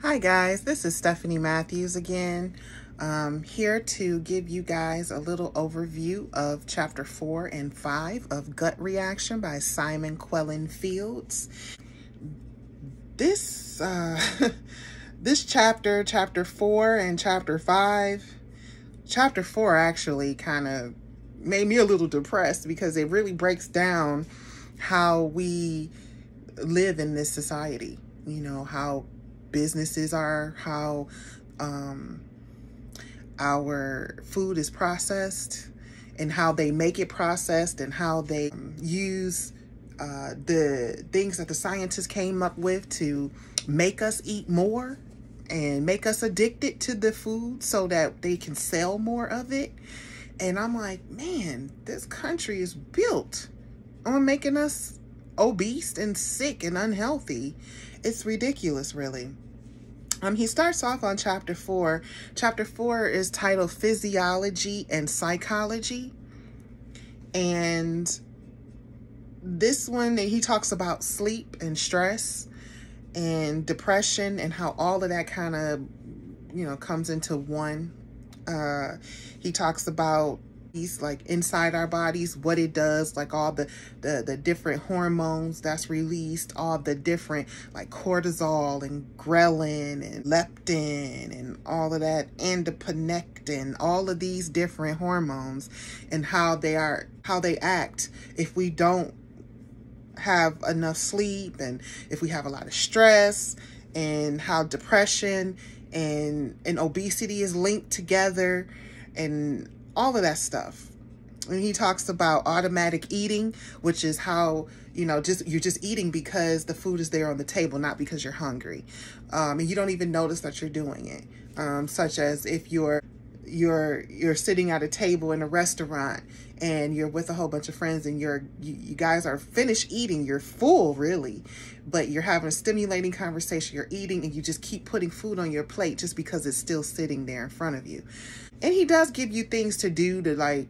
Hi guys, this is Stephanie Matthews again, here to give you guys a little overview of chapter 4 and 5 of Gut Reaction by Simon Quellen Fields. This this chapter 4 and chapter 5, chapter 4 actually kind of made me a little depressed because it really breaks down how we live in this society, how businesses are, how our food is processed and how they make it processed and how they use the things that the scientists came up with to make us eat more and make us addicted to the food so that they can sell more of it. And I'm like, man, this country is built on making us obese and sick and unhealthy. It's ridiculous, really. He starts off on chapter 4. Chapter 4 is titled Physiology and Psychology. And this one, he talks about sleep and stress and depression and how all of that kind of, comes into one. He talks about like inside our bodies, what it does, like all the different hormones that's released, all the different like cortisol and ghrelin and leptin and all of that, endopinectin, all of these different hormones and how they act if we don't have enough sleep and if we have a lot of stress, and how depression and obesity is linked together and all of that stuff. And he talks about automatic eating, which is how, you're just eating because the food is there on the table, not because you're hungry. And you don't even notice that you're doing it. Such as if you're sitting at a table in a restaurant and you're with a whole bunch of friends and you guys are finished eating, you're full really, but you're having a stimulating conversation, you're eating and you just keep putting food on your plate just because it's still sitting there in front of you. And he does give you things to do to like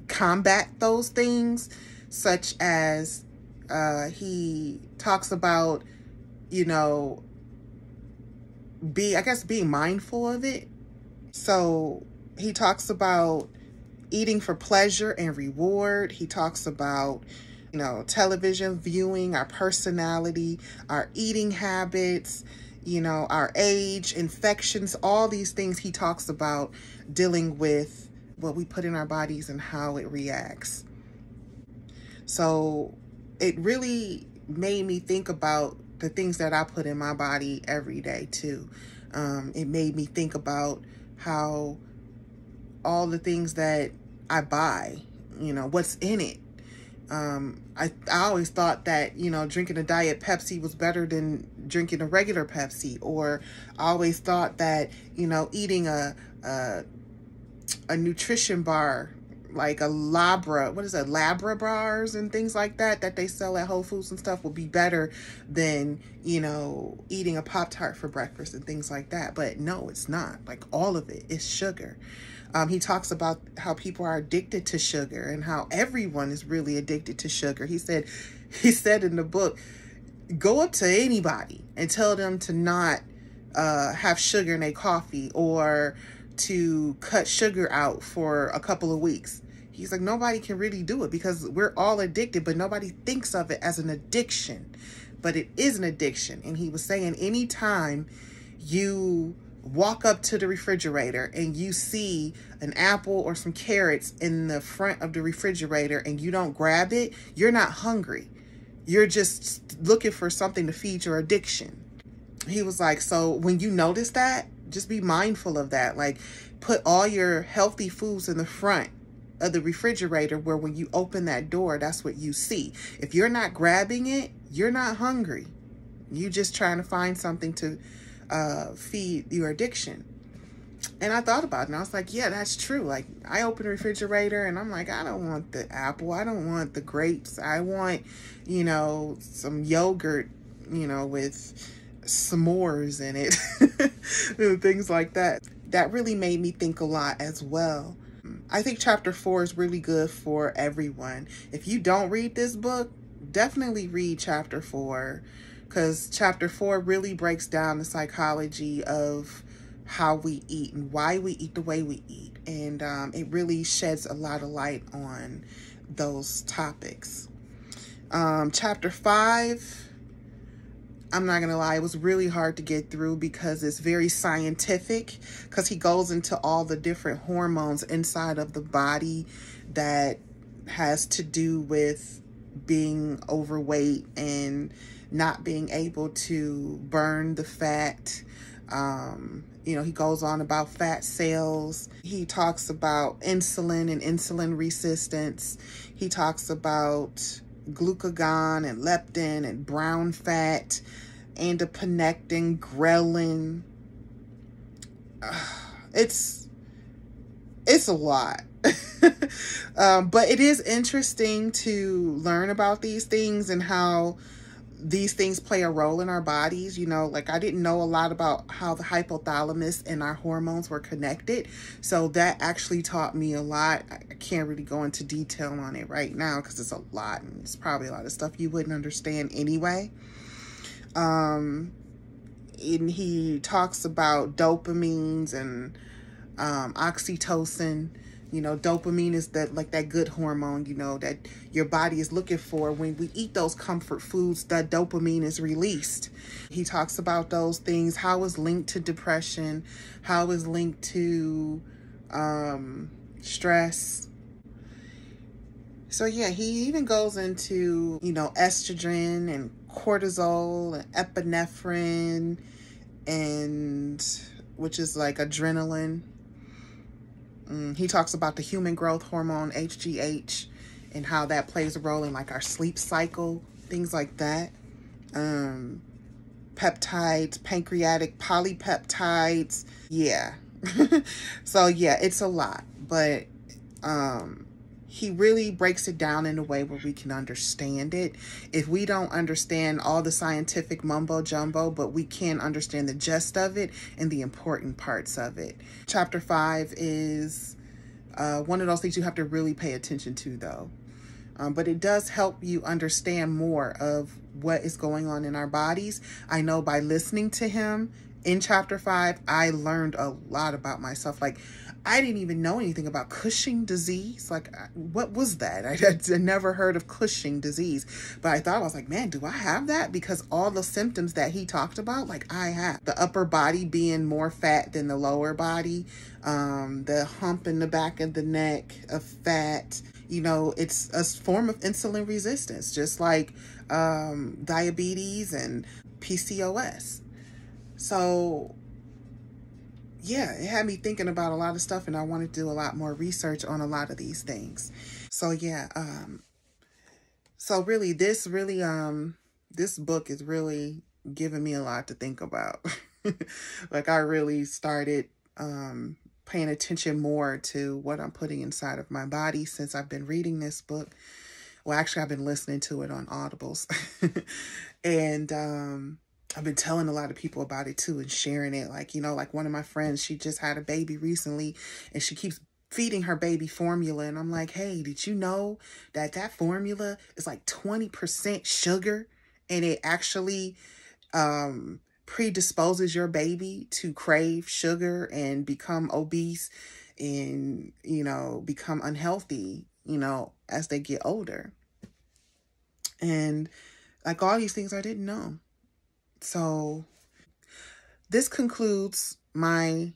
combat those things, such as he talks about, being mindful of it. So he talks about eating for pleasure and reward. He talks about, television viewing, our personality, our eating habits, our age, infections, all these things he talks about dealing with what we put in our bodies and how it reacts. So it really made me think about the things that I put in my body every day too. It made me think about how all the things that I buy, what's in it. I always thought that, drinking a Diet Pepsi was better than drinking a regular Pepsi. Or I always thought that, eating a nutrition bar, like a Labra bars and things like that they sell at Whole Foods and stuff, will be better than, eating a Pop-Tart for breakfast and things like that. But no, it's not. Like, all of it is sugar. He talks about how people are addicted to sugar and how everyone is really addicted to sugar. He said in the book, go up to anybody and tell them to not have sugar in their coffee or to cut sugar out for a couple of weeks. He's like, nobody can really do it because we're all addicted, but nobody thinks of it as an addiction. But it is an addiction. And he was saying anytime you walk up to the refrigerator and you see an apple or some carrots in the front of the refrigerator and you don't grab it, you're not hungry. You're just looking for something to feed your addiction. He was like, so when you notice that, just be mindful of that. Like, put all your healthy foods in the front of the refrigerator where when you open that door, that's what you see. If you're not grabbing it, you're not hungry. You're just trying to find something to feed your addiction. And I thought about it and I was like, yeah, that's true. Like, I open the refrigerator and I'm like, I don't want the apple. I don't want the grapes. I want, some yogurt, with s'mores in it, things like that. That really made me think a lot as well. I think chapter 4 is really good for everyone. If you don't read this book, definitely read chapter 4. because chapter 4 really breaks down the psychology of how we eat and why we eat the way we eat. And it really sheds a lot of light on those topics. Chapter 5, I'm not going to lie, it was really hard to get through because it's very scientific, because he goes into all the different hormones inside of the body that has to do with being overweight and not being able to burn the fat. He goes on about fat cells. He talks about insulin and insulin resistance. He talks about glucagon and leptin and brown fat, adiponectin, ghrelin. It's a lot. But it is interesting to learn about these things and how these things play a role in our bodies. Like, I didn't know a lot about how the hypothalamus and our hormones were connected. So that actually taught me a lot. I can't really go into detail on it right now because it's a lot, and it's probably a lot of stuff you wouldn't understand anyway. And he talks about dopamines and oxytocin. Dopamine is that good hormone, that your body is looking for. When we eat those comfort foods, that dopamine is released. He talks about those things, how it's linked to depression, how it's linked to stress. So yeah, he even goes into, estrogen and cortisol and epinephrine, and which is like adrenaline. He talks about the human growth hormone, HGH, and how that plays a role in like our sleep cycle, things like that. Peptides, pancreatic polypeptides. Yeah. So yeah, it's a lot, but he really breaks it down in a way where we can understand it. If we don't understand all the scientific mumbo jumbo, but we can understand the gist of it and the important parts of it. Chapter 5 is one of those things you have to really pay attention to, though. But it does help you understand more of what is going on in our bodies. I know by listening to him in chapter 5, I learned a lot about myself. Like, I didn't even know anything about Cushing disease. Like, what was that? I had never heard of Cushing disease. But I was like, man, do I have that? Because all the symptoms that he talked about, like, I have. The upper body being more fat than the lower body. The hump in the back of the neck of fat. It's a form of insulin resistance, just like diabetes and PCOS. So yeah, it had me thinking about a lot of stuff, and I wanted to do a lot more research on a lot of these things. So yeah, so really this book is really giving me a lot to think about. Like, I really started paying attention more to what I'm putting inside of my body since I've been reading this book. Well, actually, I've been listening to it on Audibles. And I've been telling a lot of people about it too and sharing it. Like, like one of my friends, she just had a baby recently and she keeps feeding her baby formula. And I'm like, hey, did you know that formula is like 20% sugar, and it actually predisposes your baby to crave sugar and become obese and, become unhealthy, as they get older. And like, all these things I didn't know. So this concludes my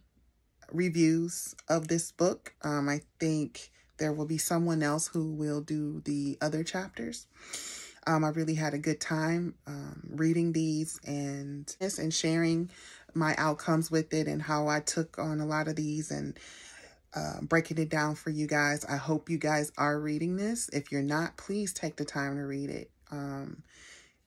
reviews of this book. I think there will be someone else who will do the other chapters. I really had a good time reading these and sharing my outcomes with it and how I took on a lot of these and breaking it down for you guys. I hope you guys are reading this. If you're not, please take the time to read it.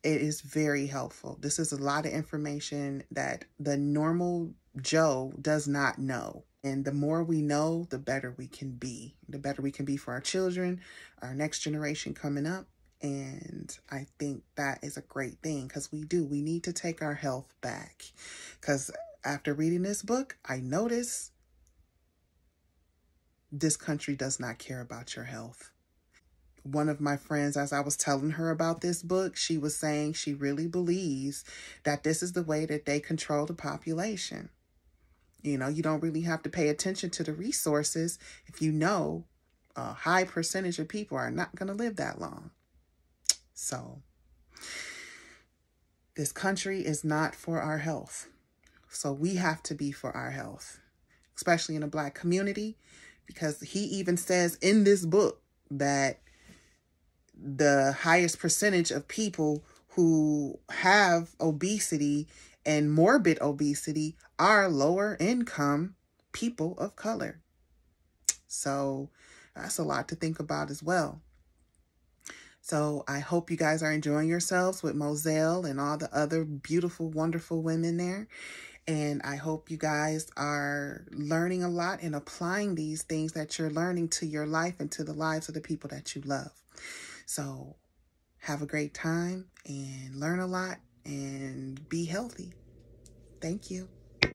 It is very helpful. This is a lot of information that the normal Joe does not know. And the more we know, the better we can be. The better we can be for our children, our next generation coming up. And I think that is a great thing, because we need to take our health back. Because after reading this book, I notice this country does not care about your health. one of my friends, as I was telling her about this book, she was saying she really believes that this is the way that they control the population. You know, you don't really have to pay attention to the resources if you know a high percentage of people are not going to live that long. So this country is not for our health. So we have to be for our health, especially in the Black community, because he even says in this book that the highest percentage of people who have obesity and morbid obesity are lower income people of color. So that's a lot to think about as well. So I hope you guys are enjoying yourselves with Moselle and all the other beautiful, wonderful women there. And I hope you guys are learning a lot and applying these things that you're learning to your life and to the lives of the people that you love. So have a great time and learn a lot and be healthy. Thank you.